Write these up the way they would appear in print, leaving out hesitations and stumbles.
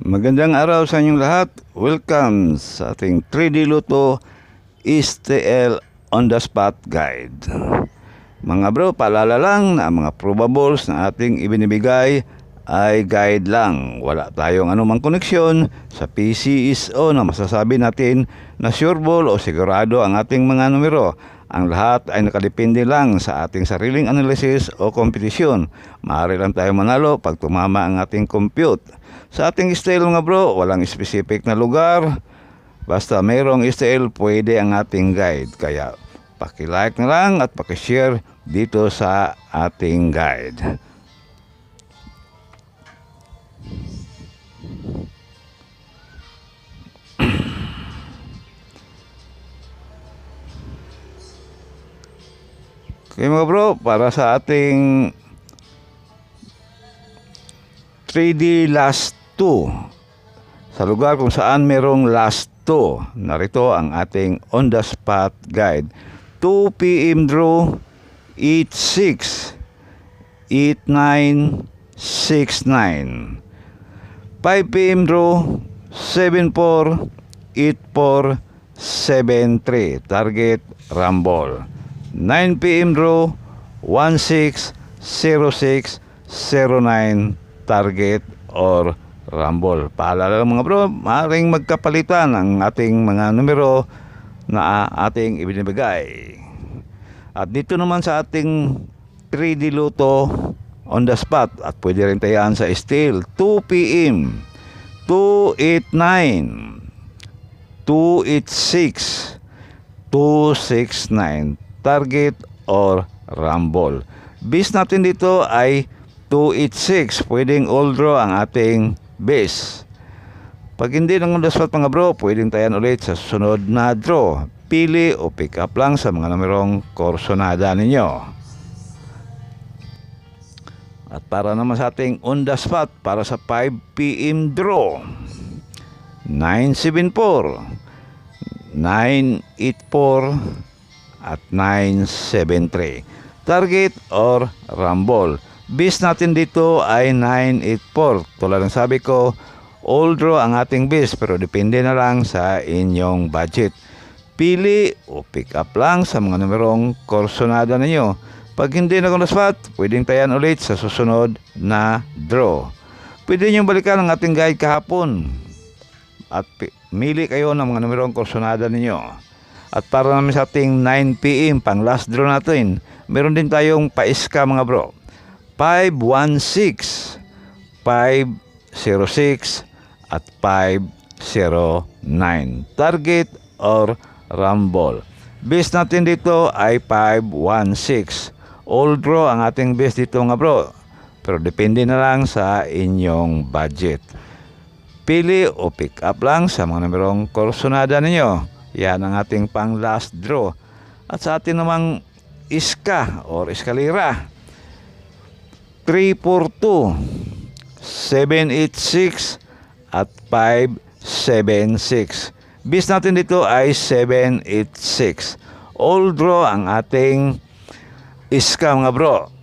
Magandang araw sa inyong lahat. Welcome sa ating 3D Luto STL on the spot guide. Mga bro, paalala lang na mga probables na ating ibinibigay ay guide lang. Wala tayong anumang koneksyon sa PCSO na masasabi natin na sureball o sigurado ang ating mga numero. Ang lahat ay nakadepende lang sa ating sariling analysis o kompetisyon. Maaari lang tayo manalo pag tumama ang ating compute. Sa ating style mga bro, walang specific na lugar. Basta mayroong style, pwede ang ating guide. Kaya paki-like na lang at paki-share dito sa ating guide. Okay mga bro, para sa ating 3D last 2, sa lugar kung saan merong last 2, narito ang ating on the spot guide. 2 PM draw, 8-6, 8-9, 6-9. 5 PM draw, 7-4, 8-4, 7-3. Target rumble. 9 PM draw, 1-6, 0-6, 0-9. Target or rumble. Paalala lang mga bro, maaaring magkapalitan ang ating mga numero na ating ibinibigay. At dito naman sa ating 3D Luto on the spot, at pwede rin tayaan sa steel, 2 PM, 289, 286, 269. Target or rumble. Base natin dito ay 286. Pwedeng all draw ang ating base. Pag hindi ng on the spot mga bro, pwedeng tayan ulit sa susunod na draw. Pili o pick up lang sa mga numerong korsonada ninyo. At para naman sa ating on the spot, para sa 5 PM draw, 974, 984, at 973. Target or rumble. Base natin dito ay 984. Tulad ng sabi ko, all draw ang ating base, pero depende na lang sa inyong budget. Pili o pick up lang sa mga numerong korsonada ninyo. Pag hindi na on the spot, pwedeng tayan ulit sa susunod na draw. Pwede nyo balikan ang ating guide kahapon at mili kayo ng mga numerong korsonada ninyo. At para naman sa ating 9 PM pang last draw natin, meron din tayong paiska mga bro. 516, 506, at 509. Target or rumble. Base natin dito ay 516. All draw ang ating base dito mga bro, pero depende na lang sa inyong budget. Pili o pick up lang sa mga numerong korsonada ninyo. Yan ang ating pang last draw. At sa atin namang iska or eskalera, 342, 786, at 576. Base natin dito ay 786. All draw ang ating iska mga bro.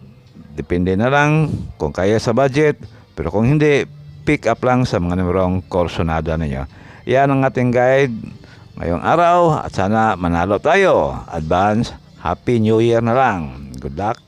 Depende na lang kung kaya sa budget, pero kung hindi, pick up lang sa mga numerong korsonada ninyo. Yan ang ating guide ngayong araw, at sana manalo tayo. Advance Happy New Year na lang. Good luck.